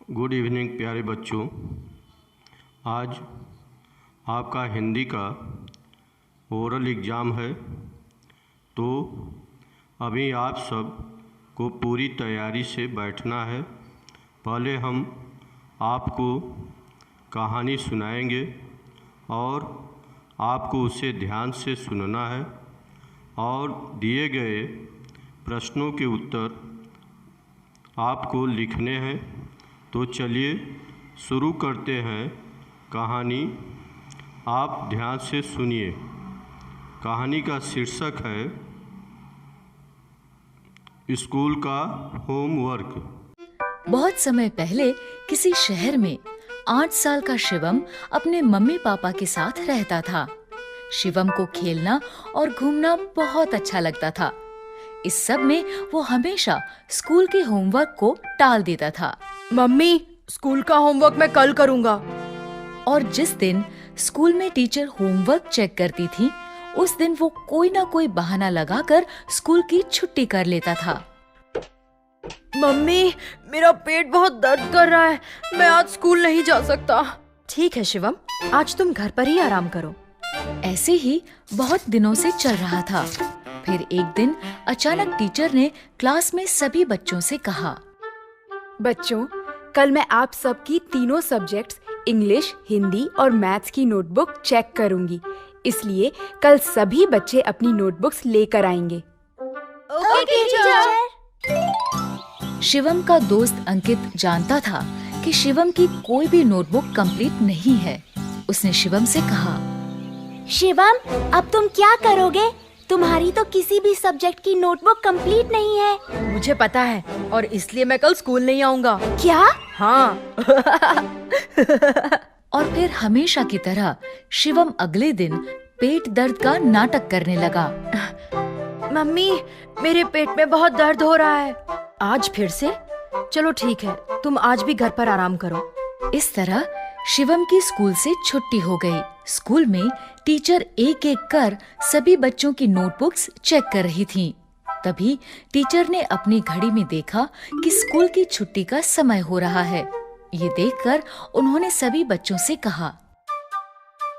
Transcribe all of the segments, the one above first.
Good evening प्यारे बच्चों। आज आपका हिंदी का ओरल एग्ज़ाम है, तो अभी आप सब को पूरी तैयारी से बैठना है। पहले हम आपको कहानी सुनाएंगे और आपको उसे ध्यान से सुनना है और दिए गए प्रश्नों के उत्तर आपको लिखने हैं। तो चलिए शुरू करते हैं कहानी। आप ध्यान से सुनिए। कहानी का शीर्षक है स्कूल का होमवर्क। बहुत समय पहले किसी शहर में 8 साल का शिवम अपने मम्मी पापा के साथ रहता था। शिवम को खेलना और घूमना बहुत अच्छा लगता था। इस सब में वो हमेशा स्कूल के होमवर्क को टाल देता था। मम्मी, स्कूल का होमवर्क मैं कल करूँगा। और जिस दिन स्कूल में टीचर होमवर्क चेक करती थी, उस दिन वो कोई ना कोई बहाना लगाकर स्कूल की छुट्टी कर लेता था। मम्मी, मेरा पेट बहुत दर्द कर रहा है, मैं आज स्कूल नहीं जा सकता। ठीक है शिवम, आज तुम घर पर ही आराम करो। ऐसे ही बहुत दिनों से चल रहा था। फिर एक दिन अचानक टीचर ने क्लास में सभी बच्चों से कहा, बच्चों, कल मैं आप सबकी तीनों सब्जेक्ट्स इंग्लिश, हिंदी और मैथ्स की नोटबुक चेक करूंगी। इसलिए कल सभी बच्चे अपनी नोटबुक्स लेकर आएंगे। Okay teacher. शिवम का दोस्त अंकित जानता था कि शिवम की कोई भी नोटबुक कंप्लीट नहीं है। उसने शिवम से कहा, शिवम, अब तुम क्या करोगे? तुम्हारी तो किसी भी सब्जेक्ट की नोटबुक कंप्लीट नहीं है। मुझे पता है और इसलिए मैं कल स्कूल नहीं आऊँगा। क्या? हाँ। और फिर हमेशा की तरह शिवम अगले दिन पेट दर्द का नाटक करने लगा। मम्मी, मेरे पेट में बहुत दर्द हो रहा है। आज फिर से? चलो ठीक है, तुम आज भी घर पर आराम करो। इस तरह शिवम की स्कूल से छुट्टी हो गई। स्कूल में टीचर एक एक कर सभी बच्चों की नोटबुक्स चेक कर रही थीं। तभी टीचर ने अपनी घड़ी में देखा कि स्कूल की छुट्टी का समय हो रहा है। ये देखकर उन्होंने सभी बच्चों से कहा,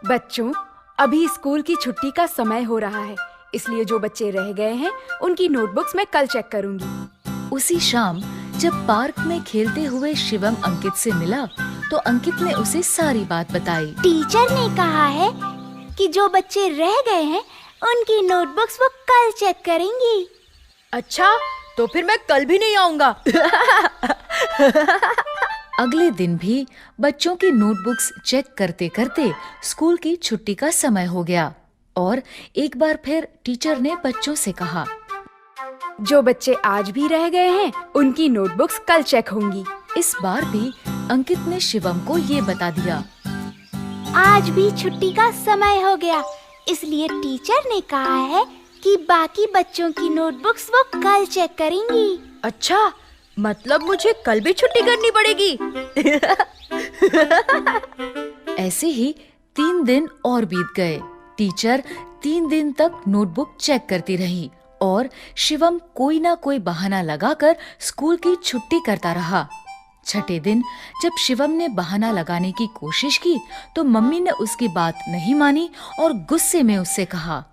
बच्चों, अभी स्कूल की छुट्टी का समय हो रहा है, इसलिए जो बच्चे रह गए हैं उनकी नोटबुक्स मैं कल चेक करूंगी। उसी शाम जब पार्क में खेलते हुए शिवम अंकित से मिला, तो अंकित ने उसे सारी बात बताई। टीचर ने कहा है कि जो बच्चे रह गए हैं उनकी नोटबुक्स वो कल चेक करेंगी। अच्छा, तो फिर मैं कल भी नहीं आऊँगा। अगले दिन भी बच्चों की नोटबुक्स चेक करते करते स्कूल की छुट्टी का समय हो गया और एक बार फिर टीचर ने बच्चों से कहा, जो बच्चे आज भी रह गए हैं उनकी नोटबुक्स कल चेक होंगी। इस बार भी अंकित ने शिवम को ये बता दिया, आज भी छुट्टी का समय हो गया, इसलिए टीचर ने कहा है कि बाकी बच्चों की नोटबुक्स वो कल चेक करेंगी। अच्छा, मतलब मुझे कल भी छुट्टी करनी पड़ेगी। ऐसे ही 3 दिन और बीत गए। टीचर 3 दिन तक नोटबुक चेक करती रही और शिवम कोई ना कोई बहाना लगाकर स्कूल की छुट्टी करता रहा। छठे दिन जब शिवम ने बहाना लगाने की कोशिश की, तो मम्मी ने उसकी बात नहीं मानी और गुस्से में उससे कहा,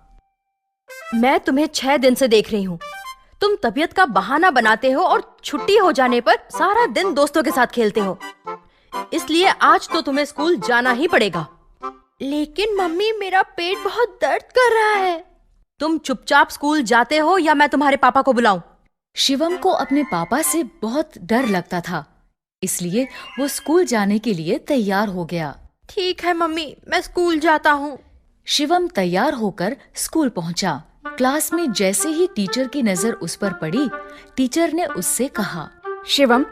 मैं तुम्हें 6 दिन से देख रही हूँ। तुम तबीयत का बहाना बनाते हो और छुट्टी हो जाने पर सारा दिन दोस्तों के साथ खेलते हो। इसलिए आज तो तुम्हें स्कूल जाना ही पड़ेगा। लेकिन मम्मी, मेरा पेट बहुत दर्द कर रहा है। तुम चुपचाप स्कूल जाते हो या मैं तुम्हारे पापा को बुलाऊं? शिवम को अपने पापा से बहुत डर लगता था, इसलिए वो स्कूल जाने के लिए तैयार हो गया। ठीक है मम्मी, मैं स्कूल जाता हूँ। शिवम तैयार होकर स्कूल पहुंचा। क्लास में जैसे ही टीचर की नजर उस पर पड़ी, टीचर ने उससे कहा, शिवम,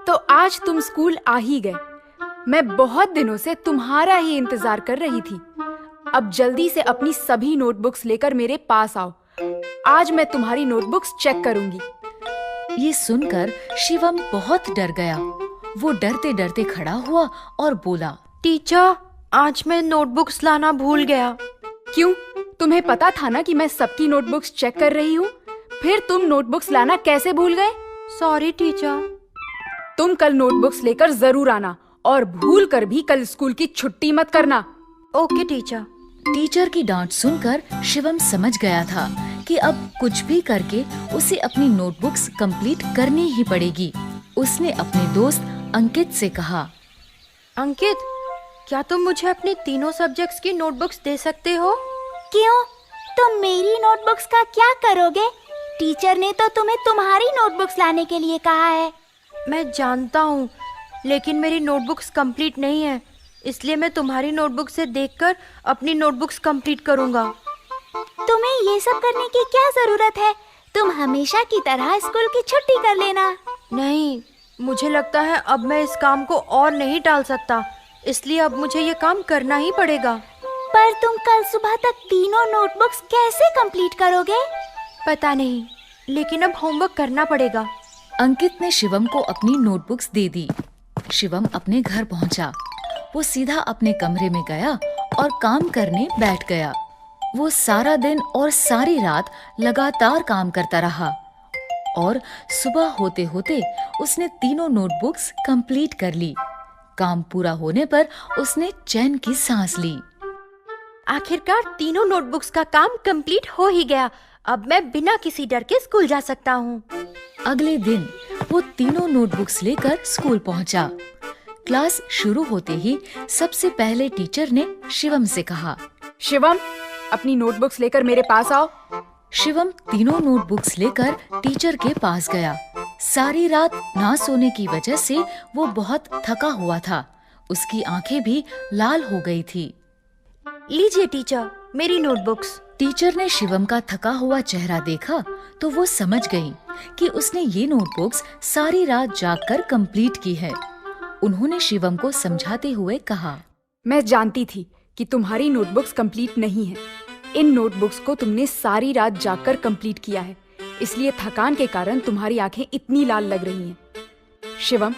तो आज तुम स्कूल आ ही गए। मैं बहुत दिनों से तुम्हारा ही इंतजार कर रही थी। अब जल्दी से अपनी सभी नोटबुक्स लेकर मेरे पास आओ। आज मैं तुम्हारी नोटबुक्स चेक करूंगी। ये सुनकर शिवम बहुत डर गया। वो डरते डरते खड़ा हुआ और बोला, टीचर, आज मैं नोटबुक्स लाना भूल गया। क्यों? तुम्हें पता था ना कि मैं सबकी नोटबुक्स चेक कर रही हूँ। फिर तुम नोटबुक्स लाना कैसे भूल गए? Sorry teacher. तुम कल नोटबुक्स लेकर जरूर आना और भूल कर भी कल स्कूल की छुट्टी मत करना। Okay teacher. टीचर की डांट सुनकर शिवम समझ गया था कि अब कुछ भी करके उसे अपनी नोटबुक्स कंप्लीट करनी ही पड़ेगी। उसने अपने दोस्त अंकित से कहा, अंकित, क्या तुम मुझे अपने तीनों सब्जेक्ट्स की नोटबुक्स दे सकते हो? क्यों? तुम मेरी नोटबुक्स का क्या करोगे? टीचर ने तो तुम्हें तुम्हारी नोटबुक्स लाने के लिए कहा है। मैं जानता हूँ, लेकिन मेरी नोटबुक्स कंप्लीट नहीं है, इसलिए मैं तुम्हारी नोटबुक से देखकर अपनी नोटबुक्स कंप्लीट करूँगा। तुम्हें ये सब करने की क्या जरूरत है? तुम हमेशा की तरह स्कूल की छुट्टी कर लेना। नहीं, मुझे लगता है अब मैं इस काम को और नहीं टाल सकता, इसलिए अब मुझे ये काम करना ही पड़ेगा। पर तुम कल सुबह तक तीनों नोटबुक्स कैसे कंप्लीट करोगे? पता नहीं, लेकिन अब होमवर्क करना पड़ेगा। अंकित ने शिवम को अपनी नोटबुक्स दे दी। शिवम अपने घर पहुंचा। वो सीधा अपने कमरे में गया और काम करने बैठ गया। वो सारा दिन और सारी रात लगातार काम करता रहा और सुबह होते होते उसने तीनों नोटबुक्स कंप्लीट कर ली। काम पूरा होने पर उसने चैन की सांस ली। आखिरकार तीनों नोटबुक्स का काम कंप्लीट हो ही गया। अब मैं बिना किसी डर के स्कूल जा सकता हूँ। अगले दिन वो तीनों नोटबुक्स लेकर स्कूल पहुंचा। क्लास शुरू होते ही सबसे पहले टीचर ने शिवम से कहा, शिवम, अपनी नोटबुक्स लेकर मेरे पास आओ। शिवम तीनों नोटबुक्स लेकर टीचर के पास गया। सारी रात ना सोने की वजह से वो बहुत थका हुआ था। उसकी आंखें भी लाल हो गई थी। लीजिए टीचर, मेरी नोटबुक्स। टीचर ने शिवम का थका हुआ चेहरा देखा तो वो समझ गई कि उसने ये नोटबुक्स सारी रात जागकर कंप्लीट की है। उन्होंने शिवम को समझाते हुए कहा, मैं जानती थी कि तुम्हारी नोटबुक्स कंप्लीट नहीं है। इन नोटबुक्स को तुमने सारी रात जागकर कंप्लीट किया है, इसलिए थकान के कारण तुम्हारी आंखें इतनी लाल लग रही हैं। शिवम,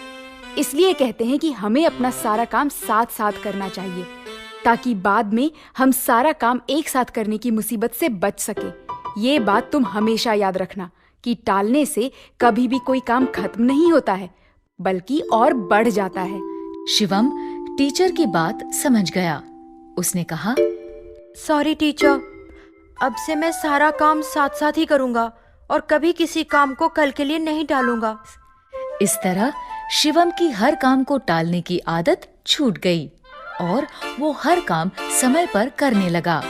इसलिए कहते हैं कि हमें अपना सारा काम साथ साथ करना चाहिए, ताकि बाद में हम सारा काम एक साथ करने की मुसीबत से बच सके। ये बात तुम हमेशा याद रखना कि टालने से कभी भी कोई काम खत्म नहीं होता है, बल्कि और बढ़ जाता है। शिवम टीचर की बात समझ गया। उसने कहा, सॉरी टीचर, अब से मैं सारा काम साथ साथ ही करूँगा और कभी किसी काम को कल के लिए नहीं टालूंगा। इस तरह शिवम की हर काम को टालने की आदत छूट गई और वो हर काम समय पर करने लगा।